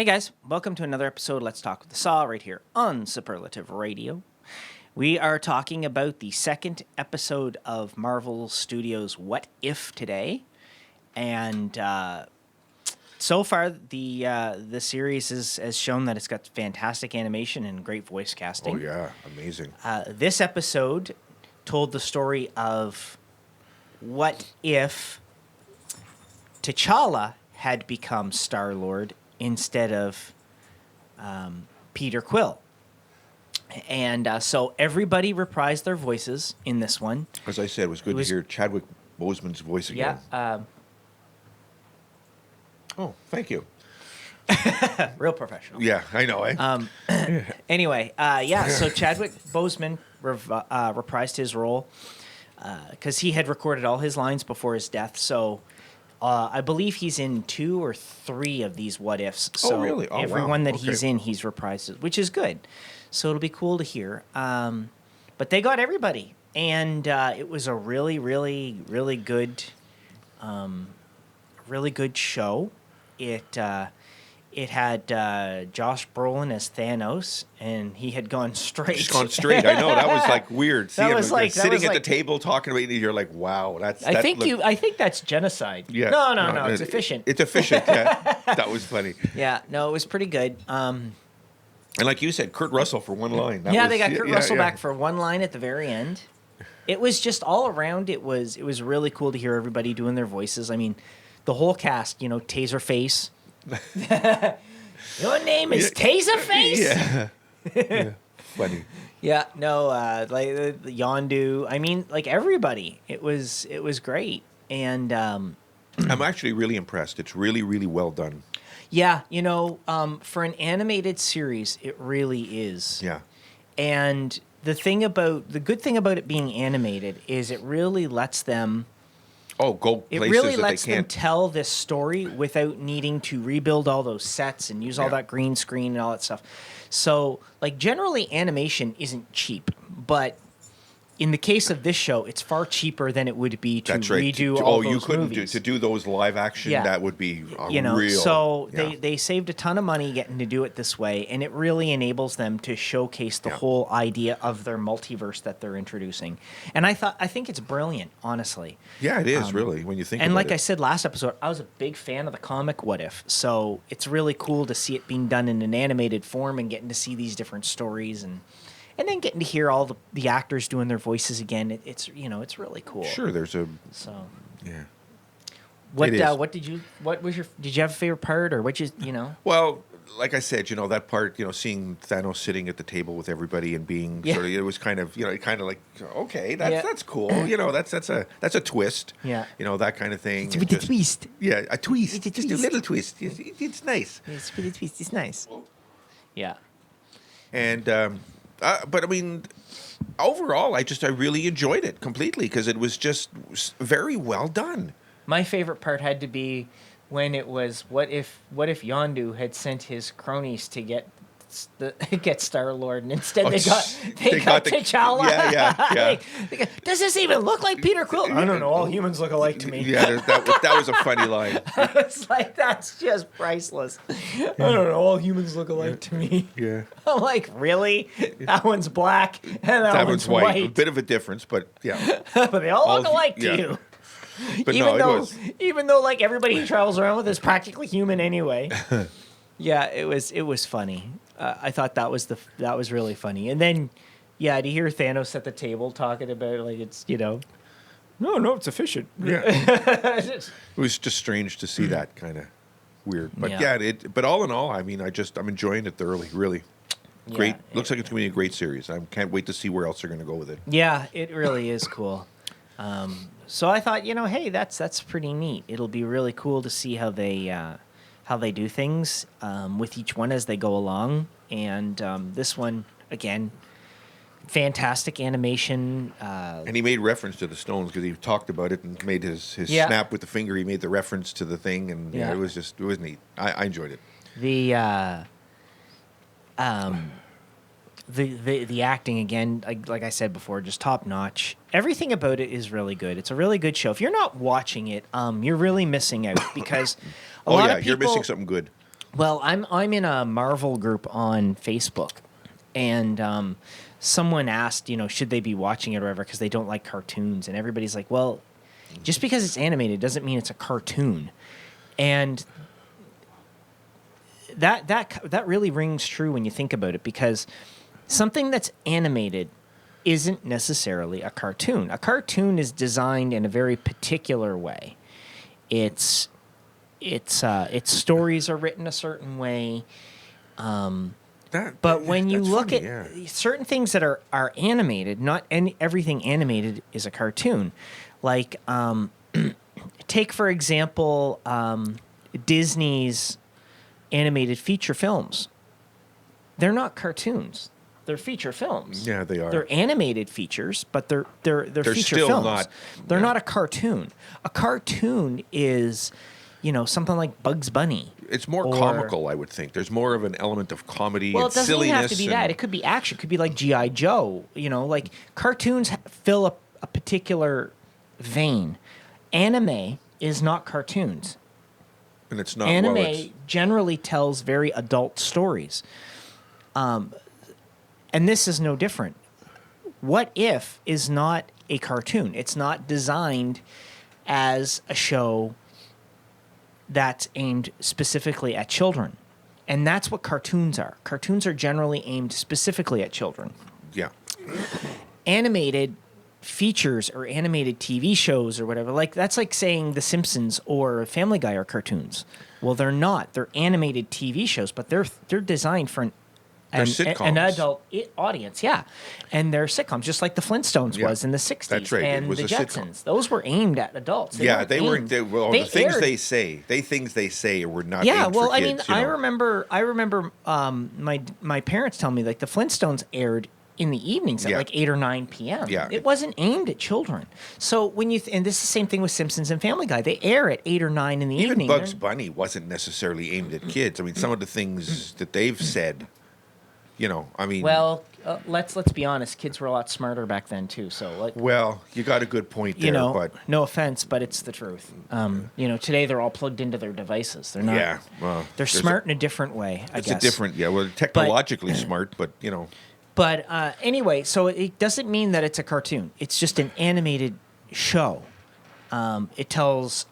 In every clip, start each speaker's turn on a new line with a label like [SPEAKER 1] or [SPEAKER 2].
[SPEAKER 1] Hey guys, welcome to another episode of Let's Talk with the Saw right here on Superlative Radio. We are talking about the second episode of Marvel Studios' What If today. And so far, the series has shown that it's got fantastic animation and great voice casting.
[SPEAKER 2] Oh, yeah. Amazing.
[SPEAKER 1] This episode told the story of what if T'Challa had become Star-Lord instead of Peter Quill. And so everybody reprised their voices in this one.
[SPEAKER 2] As I said, it was good to hear Chadwick Boseman's voice again.
[SPEAKER 1] Yeah.
[SPEAKER 2] Oh, thank you.
[SPEAKER 1] Real professional.
[SPEAKER 2] Yeah, I know.
[SPEAKER 1] Anyway, so Chadwick Boseman reprised his role because he had recorded all his lines before his death. So I believe he's in 2 or 3 of these what ifs. So
[SPEAKER 2] oh, really? Oh,
[SPEAKER 1] every
[SPEAKER 2] wow.
[SPEAKER 1] one that
[SPEAKER 2] Okay.
[SPEAKER 1] he's in, he's reprised it, which is good. So it'll be cool to hear. But they got everybody, and it was a really, really, really good, show. It had Josh Brolin as Thanos, and he had gone straight.
[SPEAKER 2] Just gone straight. I know. That was like weird.
[SPEAKER 1] That
[SPEAKER 2] Seeing
[SPEAKER 1] was
[SPEAKER 2] him
[SPEAKER 1] like- that
[SPEAKER 2] sitting
[SPEAKER 1] was
[SPEAKER 2] at
[SPEAKER 1] like-
[SPEAKER 2] the table talking about it, you're like, wow.
[SPEAKER 1] I think that's genocide.
[SPEAKER 2] Yeah.
[SPEAKER 1] No, it's efficient.
[SPEAKER 2] It's efficient, yeah. That was funny.
[SPEAKER 1] Yeah, no, it was pretty good.
[SPEAKER 2] And like you said, Kurt Russell for one line. That
[SPEAKER 1] They got Kurt Russell
[SPEAKER 2] yeah.
[SPEAKER 1] back for one line at the very end. It was just all around. It was really cool to hear everybody doing their voices. I mean, the whole cast. Taserface. Your name is Taserface.
[SPEAKER 2] Yeah. Yeah. Funny.
[SPEAKER 1] Yeah. No. Like the Yondu. I mean, like everybody. It was great. And
[SPEAKER 2] I'm actually really impressed. It's really, really well done.
[SPEAKER 1] yeah, for an animated series, it really is.
[SPEAKER 2] Yeah.
[SPEAKER 1] And the good thing about it being animated is it really lets them.
[SPEAKER 2] Oh, go
[SPEAKER 1] It
[SPEAKER 2] places
[SPEAKER 1] really
[SPEAKER 2] that
[SPEAKER 1] lets
[SPEAKER 2] they
[SPEAKER 1] them
[SPEAKER 2] can't.
[SPEAKER 1] tell this story without needing to rebuild all those sets and use all
[SPEAKER 2] Yeah.
[SPEAKER 1] that green screen and all that stuff. So, like, generally animation isn't cheap, but in the case of this show, it's far cheaper than it would be to
[SPEAKER 2] That's right.
[SPEAKER 1] redo all
[SPEAKER 2] you
[SPEAKER 1] those
[SPEAKER 2] couldn't
[SPEAKER 1] movies.
[SPEAKER 2] to do those live action.
[SPEAKER 1] Yeah.
[SPEAKER 2] That would be real.
[SPEAKER 1] So
[SPEAKER 2] yeah.
[SPEAKER 1] they saved a ton of money getting to do it this way, and it really enables them to showcase the
[SPEAKER 2] Yeah.
[SPEAKER 1] whole idea of their multiverse that they're introducing. And I think it's brilliant, honestly.
[SPEAKER 2] Yeah, it is really when you think.
[SPEAKER 1] And
[SPEAKER 2] about
[SPEAKER 1] like
[SPEAKER 2] it.
[SPEAKER 1] I said last episode, I was a big fan of the comic What If, so it's really cool to see it being done in an animated form and getting to see these different stories and then getting to hear all the actors doing their voices again. It's really cool.
[SPEAKER 2] Sure, there's a
[SPEAKER 1] So
[SPEAKER 2] yeah.
[SPEAKER 1] what
[SPEAKER 2] It is.
[SPEAKER 1] did you have a favorite part or
[SPEAKER 2] Well, like I said, that part, seeing Thanos sitting at the table with everybody and being
[SPEAKER 1] Yeah.
[SPEAKER 2] sort of, it was kind of, like, okay,
[SPEAKER 1] Yeah.
[SPEAKER 2] that's cool. That's a twist.
[SPEAKER 1] Yeah.
[SPEAKER 2] That kind of thing.
[SPEAKER 1] with a twist.
[SPEAKER 2] Yeah, a twist.
[SPEAKER 1] It's a
[SPEAKER 2] Just a
[SPEAKER 1] twist.
[SPEAKER 2] little twist. It's nice.
[SPEAKER 1] It's with a twist. It's nice. Yeah.
[SPEAKER 2] And but I mean, overall, I really enjoyed it completely because it was just very well done.
[SPEAKER 1] My favorite part had to be when it was what if Yondu had sent his cronies to get Star-Lord, and instead they got T'Challa.
[SPEAKER 2] Yeah.
[SPEAKER 1] Does this even look like Peter Quill? I don't know. All humans look alike to me.
[SPEAKER 2] Yeah, that was a funny line.
[SPEAKER 1] It's like, that's just priceless. I don't know. All humans look alike to me.
[SPEAKER 2] Yeah.
[SPEAKER 1] I'm like, really? That one's black and that one's
[SPEAKER 2] white. A
[SPEAKER 1] white.
[SPEAKER 2] bit of a difference, but yeah.
[SPEAKER 1] But they all look
[SPEAKER 2] All-
[SPEAKER 1] alike to
[SPEAKER 2] yeah.
[SPEAKER 1] you.
[SPEAKER 2] But no, it was.
[SPEAKER 1] Even though like everybody he travels around with is practically human anyway. Yeah, it was funny. I thought that was really funny. And then, to hear Thanos at the table talking about like it's no, it's efficient.
[SPEAKER 2] Yeah. It was just strange to see that kind of weird. But but all in all, I mean, I'm enjoying it thoroughly. Really great. Looks like it's going to be a great series. I can't wait to see where else they're going to go with it.
[SPEAKER 1] Yeah, it really is cool. So I thought, hey, that's pretty neat. It'll be really cool to see how they do things with each one as they go along. And this one, again, fantastic animation.
[SPEAKER 2] And he made reference to the stones because he talked about it and made his
[SPEAKER 1] Yeah.
[SPEAKER 2] snap with the finger. He made the reference to the thing, and
[SPEAKER 1] Yeah.
[SPEAKER 2] it was neat. I enjoyed it.
[SPEAKER 1] The acting, again, like I said before, just top notch. Everything about it is really good. It's a really good show. If you're not watching it, you're really missing out because a lot of people,
[SPEAKER 2] you're missing something good.
[SPEAKER 1] Well, I'm in a Marvel group on Facebook, and someone asked, should they be watching it or whatever because they don't like cartoons, and everybody's like, well, just because it's animated doesn't mean it's a cartoon, and that really rings true when you think about it, because something that's animated isn't necessarily a cartoon. A cartoon is designed in a very particular way. Its stories are written a certain way. But when you look at certain things that are animated, not everything animated is a cartoon. Like, take, for example, Disney's animated feature films. They're not cartoons. They're feature films.
[SPEAKER 2] Yeah, they are.
[SPEAKER 1] They're animated features, but they're feature
[SPEAKER 2] still
[SPEAKER 1] films. They're not a cartoon. A cartoon is, something like Bugs Bunny.
[SPEAKER 2] It's more comical, I would think. There's more of an element of comedy and silliness.
[SPEAKER 1] Well, it doesn't even have to be that. It could be action. It could be like G.I. Joe. Like cartoons fill a particular vein. Anime is not cartoons.
[SPEAKER 2] And it's not.
[SPEAKER 1] Anime generally tells very adult stories. And this is no different. What If is not a cartoon. It's not designed as a show that's aimed specifically at children. And that's what cartoons are. Cartoons are generally aimed specifically at children.
[SPEAKER 2] Yeah.
[SPEAKER 1] Animated features or animated TV shows or whatever, that's like saying The Simpsons or Family Guy are cartoons. Well, they're not. They're animated TV shows, but they're designed for an adult audience, yeah. And they're sitcoms, just like the Flintstones was in the 60s.
[SPEAKER 2] That's right.
[SPEAKER 1] And
[SPEAKER 2] it was
[SPEAKER 1] the
[SPEAKER 2] a
[SPEAKER 1] Jetsons.
[SPEAKER 2] Sitcom.
[SPEAKER 1] Those were aimed at adults.
[SPEAKER 2] The things they say were not aimed for kids.
[SPEAKER 1] I remember my parents telling me, like, the Flintstones aired in the evenings at like 8 or 9 p.m.
[SPEAKER 2] Yeah.
[SPEAKER 1] It wasn't aimed at children. So when and this is the same thing with Simpsons and Family Guy. They air at 8 or 9 in the evening.
[SPEAKER 2] Even Bugs Bunny wasn't necessarily aimed at kids. I mean, some of the things that they've said...
[SPEAKER 1] Well, let's be honest. Kids were a lot smarter back then too. So,
[SPEAKER 2] well, you got a good point there. But
[SPEAKER 1] no offense, but it's the truth. Today they're all plugged into their devices. They're not.
[SPEAKER 2] Yeah, well,
[SPEAKER 1] they're smart in a different way. I guess
[SPEAKER 2] it's a different. Yeah, well, technologically smart, but
[SPEAKER 1] But anyway, so it doesn't mean that it's a cartoon. It's just an animated show. It tells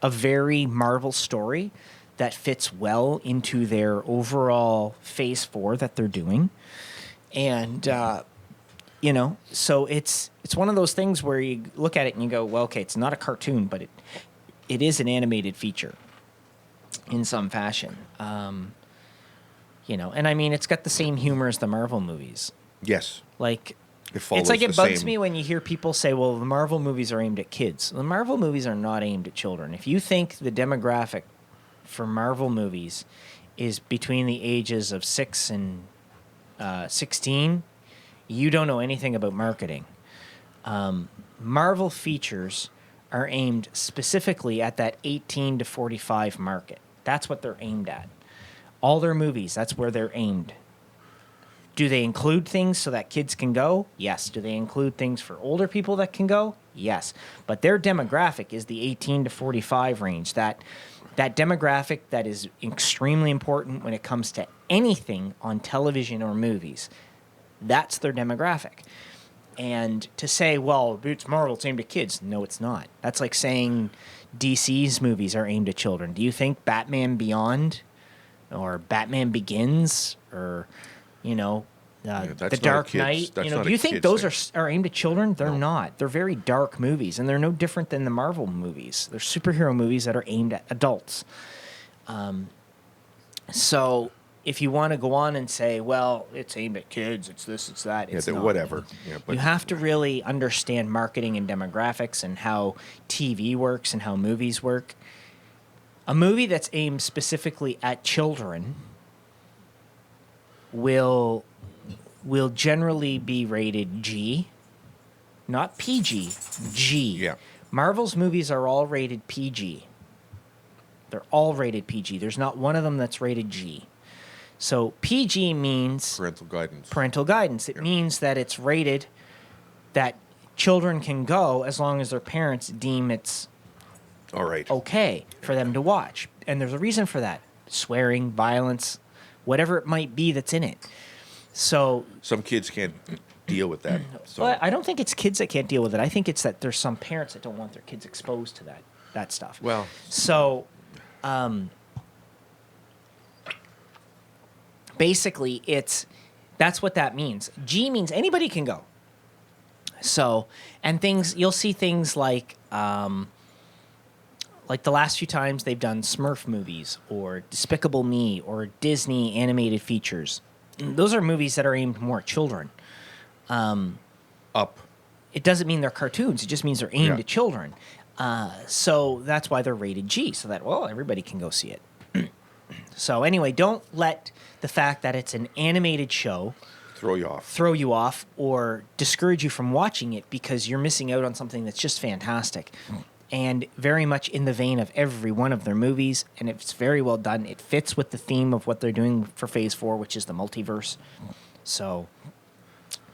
[SPEAKER 1] a very Marvel story that fits well into their overall Phase 4 that they're doing. And, so it's one of those things where you look at it and you go, well, okay, it's not a cartoon, but it is an animated feature in some fashion. And I mean, it's got the same humor as the Marvel movies.
[SPEAKER 2] Yes.
[SPEAKER 1] It's like it bugs me when you hear people say, well, the Marvel movies are aimed at kids. The Marvel movies are not aimed at children. If you think the demographic for Marvel movies is between the ages of 6 and 16, you don't know anything about marketing. Marvel features are aimed specifically at that 18 to 45 market. That's what they're aimed at. All their movies, that's where they're aimed. Do they include things so that kids can go? Yes. Do they include things for older people that can go? Yes. But their demographic is the 18 to 45 range. That demographic that is extremely important when it comes to anything on television or movies. That's their demographic. And to say, well, it's Marvel, it's aimed at kids. No, it's not. That's like saying DC's movies are aimed at children. Do you think Batman Beyond or Batman Begins or, The Dark Knight, do you think those are aimed at children? They're not. They're very dark movies, and they're no different than the Marvel movies. They're superhero movies that are aimed at adults. So if you want to go on and say, well, it's aimed at kids, it's this, it's that, it's not.
[SPEAKER 2] Whatever. Yeah, but you
[SPEAKER 1] have to really understand marketing and demographics and how TV works and how movies work. A movie that's aimed specifically at children will generally be rated G, not PG, G.
[SPEAKER 2] Yeah.
[SPEAKER 1] Marvel's movies are all rated PG. They're all rated PG. There's not one of them that's rated G. So PG means
[SPEAKER 2] parental guidance.
[SPEAKER 1] It means that it's rated that children can go as long as their parents deem it's
[SPEAKER 2] all right,
[SPEAKER 1] okay for them to watch. And there's a reason for that. swearing, violence, whatever it might be that's in it. So
[SPEAKER 2] some kids can't deal with that. So.
[SPEAKER 1] Well, I don't think it's kids that can't deal with it. I think it's that there's some parents that don't want their kids exposed to that stuff.
[SPEAKER 2] Well,
[SPEAKER 1] so basically, that's what that means. G means anybody can go. So, and you'll see things like the last few times they've done Smurf movies or Despicable Me or Disney animated features. Those are movies that are aimed more at children.
[SPEAKER 2] Up.
[SPEAKER 1] It doesn't mean they're cartoons. It just means they're aimed at children. So that's why they're rated G, so that, everybody can go see it. So anyway, don't let the fact that it's an animated show
[SPEAKER 2] throw you off
[SPEAKER 1] or discourage you from watching it, because you're missing out on something that's just fantastic. And very much in the vein of every one of their movies, and it's very well done. It fits with the theme of what they're doing for Phase 4, which is the multiverse. So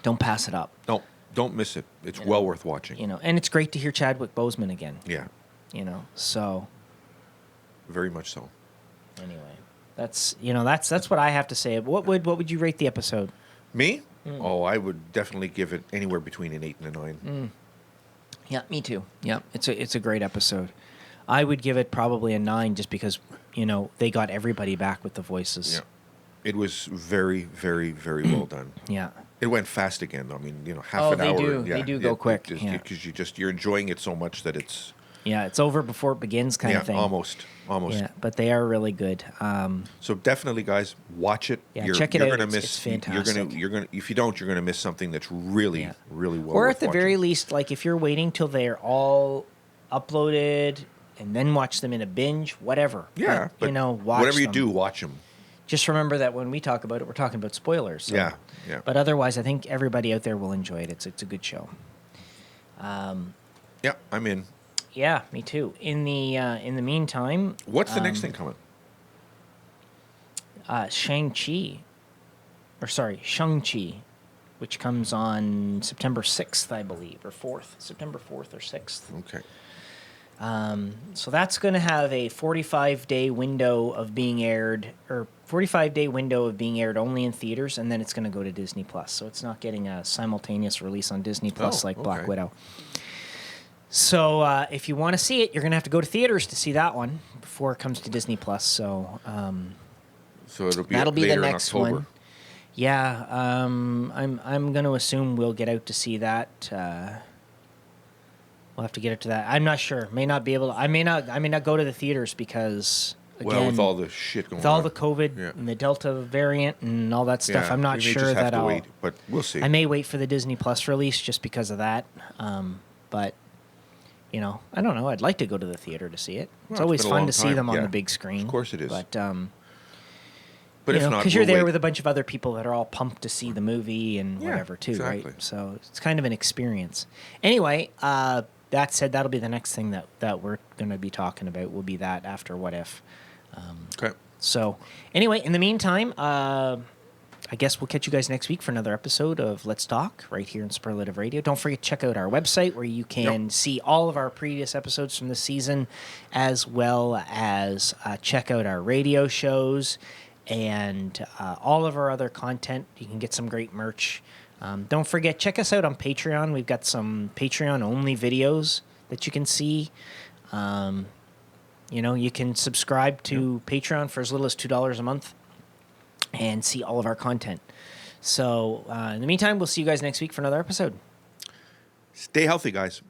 [SPEAKER 1] don't pass it up.
[SPEAKER 2] No, don't miss it. It's well worth watching.
[SPEAKER 1] And it's great to hear Chadwick Boseman again.
[SPEAKER 2] Yeah.
[SPEAKER 1] So.
[SPEAKER 2] Very much so.
[SPEAKER 1] Anyway, that's what I have to say. What would you rate the episode?
[SPEAKER 2] Me? Oh, I would definitely give it anywhere between an 8 and a 9.
[SPEAKER 1] Yeah, me too. Yeah, it's a great episode. I would give it probably a 9 just because, they got everybody back with the voices.
[SPEAKER 2] Yeah. It was very, very, very well done.
[SPEAKER 1] Yeah.
[SPEAKER 2] It went fast again, though. I mean, half an hour.
[SPEAKER 1] They do go quick.
[SPEAKER 2] Because you're enjoying it so much that it's...
[SPEAKER 1] Yeah, it's over before it begins kind of thing.
[SPEAKER 2] Almost.
[SPEAKER 1] Yeah, but they are really good.
[SPEAKER 2] So definitely, guys, watch it.
[SPEAKER 1] Yeah, check it out. It's fantastic.
[SPEAKER 2] You're gonna if you don't, you're gonna miss something that's really, really well.
[SPEAKER 1] Or
[SPEAKER 2] worth
[SPEAKER 1] at the
[SPEAKER 2] watching.
[SPEAKER 1] very least, like if you're waiting till they're all uploaded and then watch them in a binge, whatever.
[SPEAKER 2] Yeah,
[SPEAKER 1] but, watch
[SPEAKER 2] whatever you
[SPEAKER 1] them.
[SPEAKER 2] do, watch them.
[SPEAKER 1] Just remember that when we talk about it, we're talking about spoilers. So.
[SPEAKER 2] Yeah.
[SPEAKER 1] But otherwise, I think everybody out there will enjoy it. It's a good show.
[SPEAKER 2] Yeah, I'm in.
[SPEAKER 1] Yeah, me too. In the meantime,
[SPEAKER 2] what's the next thing coming?
[SPEAKER 1] Shang-Chi, which comes on September 6th, I believe, or 4th, September 4th or 6th.
[SPEAKER 2] Okay.
[SPEAKER 1] So that's going to have a 45-day window of being aired, or 45-day window of being aired only in theaters, and then it's going to go to Disney Plus. So it's not getting a simultaneous release on Disney Plus like Black Widow. So if you want to see it, you're going to have to go to theaters to see that one before it comes to Disney Plus. So
[SPEAKER 2] that'll be
[SPEAKER 1] the
[SPEAKER 2] later
[SPEAKER 1] next
[SPEAKER 2] in October.
[SPEAKER 1] one. Yeah, I'm going to assume we'll get out to see that. We'll have to get up to that. I'm not sure. May not be able to. I may not go to the theaters because again,
[SPEAKER 2] with all the shit going on,
[SPEAKER 1] with all the COVID and the Delta variant and all that stuff, I'm not sure that I'll
[SPEAKER 2] wait, but we'll see.
[SPEAKER 1] I may wait for the Disney Plus release just because of that. But I don't know. I'd like to go to the theater to see it. It's always fun to see them on the big screen.
[SPEAKER 2] Of course it is.
[SPEAKER 1] But
[SPEAKER 2] if not,
[SPEAKER 1] because you're there with a bunch of other people that are all pumped to see the movie and whatever too,
[SPEAKER 2] exactly.
[SPEAKER 1] right? So it's kind of an experience. Anyway, that said, that'll be the next thing that we're going to be talking about. Will be that after What If.
[SPEAKER 2] Okay.
[SPEAKER 1] So anyway, in the meantime, I guess we'll catch you guys next week for another episode of Let's Talk right here in Superlative Radio. Don't forget to check out our website where you can see all of our previous episodes from the season, as well as check out our radio shows and all of our other content. You can get some great merch. Don't forget, check us out on Patreon. We've got some Patreon-only videos that you can see. You can subscribe to Patreon for as little as $2 a month and see all of our content. So in the meantime, we'll see you guys next week for another episode.
[SPEAKER 2] Stay healthy, guys.